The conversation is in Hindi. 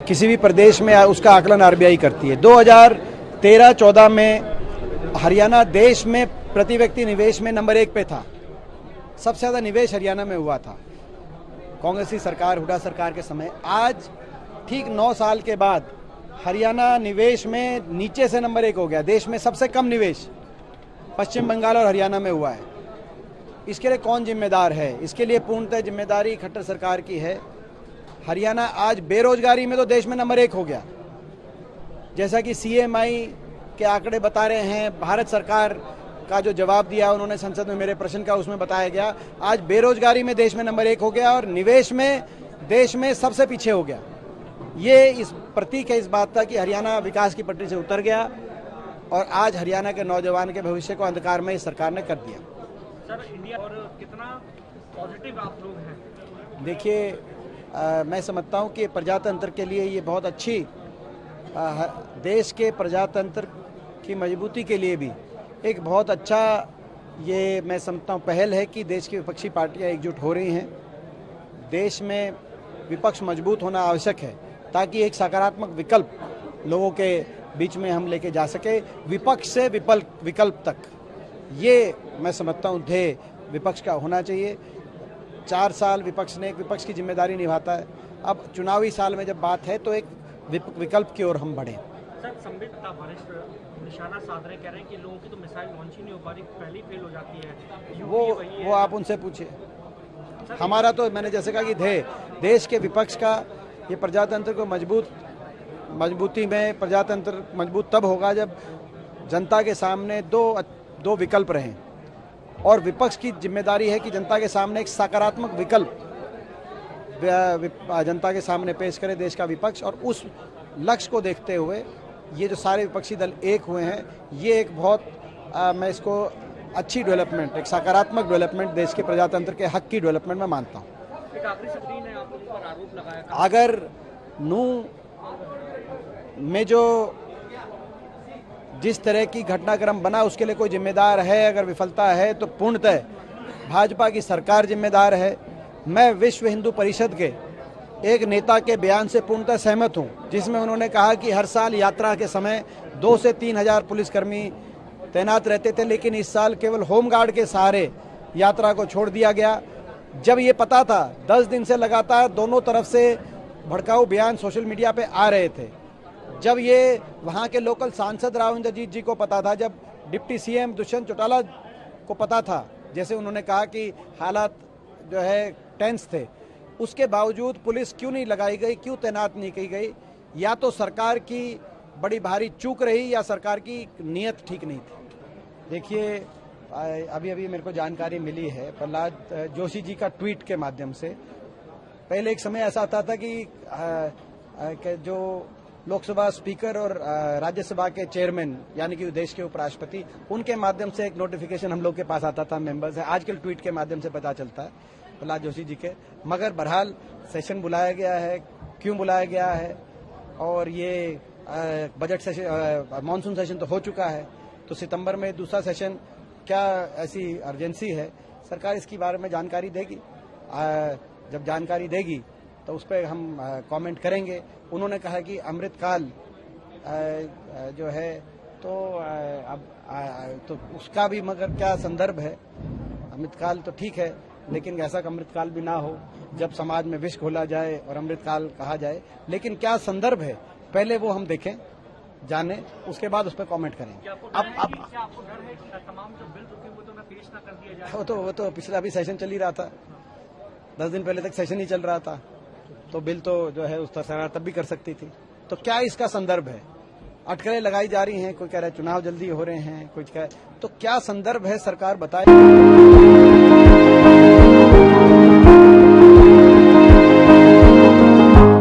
किसी भी प्रदेश में उसका आकलन आरबीआई करती है। 2013-14 में हरियाणा देश में प्रति व्यक्ति निवेश में नंबर 1 पे था। सबसे ज्यादा निवेश हरियाणा में हुआ था कांग्रेस की सरकार, हुड्डा सरकार के समय। आज ठीक 9 साल के बाद हरियाणा निवेश में नीचे से नंबर 1 हो गया। देश में सबसे कम निवेश पश्चिम बंगाल और हरियाणा में हुआ है। इसके लिए कौन जिम्मेदार है? इसके लिए पूर्णतः जिम्मेदारी खट्टर सरकार की है। हरियाणा आज बेरोजगारी में तो देश में नंबर 1 हो गया। जैसा कि सीएमआई के आंकड़े बता रहे हैं, भारत सरकार का जो जवाब दिया उन्होंने संसद में मेरे प्रश्न का, उसमें बताया गया आज बेरोजगारी में देश में नंबर 1 हो गया और निवेश में देश में सबसे पीछे हो गया। ये इस प्रतीक है इस बात का कि हरियाणा विकास की पटरी से उतर गया और आज हरियाणा के नौजवान के भविष्य को अंधकार में इस सरकार ने कर दिया। सर, इंडिया और कितना पॉजिटिव आप लोग हैं? देखिए, मैं समझता हूँ कि प्रजातंत्र के लिए ये बहुत अच्छी, देश के प्रजातंत्र की मजबूती के लिए भी एक बहुत अच्छा, ये मैं समझता हूँ पहल है कि देश की विपक्षी पार्टियां एकजुट हो रही हैं। देश में विपक्ष मजबूत होना आवश्यक है ताकि एक सकारात्मक विकल्प लोगों के बीच में हम लेके जा सके, विपक्ष से विकल्प तक। ये मैं समझता हूँ ध्येय विपक्ष का होना चाहिए। 4 साल विपक्ष की जिम्मेदारी निभाता है। अब चुनावी साल में जब बात है तो एक विकल्प की ओर हम बढ़े। सर, संबित वरिष्ठ निशाना साध रहे, कह रहे हैं कि लोगों की तो मिसाइल लॉन्च ही नहीं हो पा रही, पहले ही फेल हो जाती है। वो आप उनसे पूछिए। हमारा तो मैंने जैसे कहा कि ध्येय देश के विपक्ष का, ये प्रजातंत्र को मजबूती में, प्रजातंत्र मजबूत तब होगा जब जनता के सामने दो विकल्प रहें और विपक्ष की जिम्मेदारी है कि जनता के सामने एक सकारात्मक विकल्प जनता के सामने पेश करे देश का विपक्ष। और उस लक्ष्य को देखते हुए ये जो सारे विपक्षी दल एक हुए हैं, ये एक बहुत मैं इसको अच्छी डेवलपमेंट, एक सकारात्मक डेवलपमेंट देश के प्रजातंत्र के हक की डेवलपमेंट में मानता हूँ। एक आखिरी सवाल है, आप लोगों पर आरोप लगाया था अगर नूंह में जो जिस तरह की घटनाक्रम बना उसके लिए कोई जिम्मेदार है, अगर विफलता है तो पूर्णतः भाजपा की सरकार जिम्मेदार है। मैं विश्व हिंदू परिषद के एक नेता के बयान से पूर्णतः सहमत हूं, जिसमें उन्होंने कहा कि हर साल यात्रा के समय 2 से 3 हजार पुलिसकर्मी तैनात रहते थे, लेकिन इस साल केवल होमगार्ड के सहारे यात्रा को छोड़ दिया गया। जब ये पता था, 10 दिन से लगातार दोनों तरफ से भड़काऊ बयान सोशल मीडिया पे आ रहे थे, जब ये वहाँ के लोकल सांसद राव इंद्रजीत जी को पता था, जब डिप्टी सीएम दुष्यंत चौटाला को पता था, जैसे उन्होंने कहा कि हालात जो है टेंस थे, उसके बावजूद पुलिस क्यों नहीं लगाई गई, क्यों तैनात नहीं की गई? या तो सरकार की बड़ी भारी चूक रही या सरकार की नीयत ठीक नहीं थी। देखिए, अभी मेरे को जानकारी मिली है प्रहलाद जोशी जी का ट्वीट के माध्यम से। पहले एक समय ऐसा आता था कि जो लोकसभा स्पीकर और राज्यसभा के चेयरमैन यानी कि देश के उपराष्ट्रपति, उनके माध्यम से एक नोटिफिकेशन हम लोग के पास आता था मेंबर्स है। आजकल ट्वीट के माध्यम से पता चलता है प्रहलाद जोशी जी के। मगर बहरहाल सेशन बुलाया गया है, क्यों बुलाया गया है, और ये बजट सेशन, मानसून सेशन तो हो चुका है, तो सितंबर में दूसरा सेशन, क्या ऐसी अर्जेंसी है? सरकार इसके बारे में जानकारी देगी। जब जानकारी देगी तो उस पर हम कमेंट करेंगे। उन्होंने कहा कि अमृतकाल जो है तो अब तो उसका भी मगर क्या संदर्भ है? अमृतकाल तो ठीक है, लेकिन ऐसा अमृतकाल भी ना हो जब समाज में विष घोला जाए और अमृतकाल कहा जाए। लेकिन क्या संदर्भ है, पहले वो हम देखें, जाने, उसके बाद उस पर कमेंट करेंगे। आपको डर है कि तमाम जो बिल रुके हुए तो ना पेश ना कर दिया जाए? वो तो पिछला भी सेशन चल ही रहा था, 10 दिन पहले तक सेशन ही चल रहा था, तो बिल तो जो है उस तरह तब भी कर सकती थी। तो क्या इसका संदर्भ है? अटकलें लगाई जा रही हैं, कोई कह रहा है चुनाव जल्दी हो रहे हैं, कुछ कह, तो क्या संदर्भ है सरकार बताए।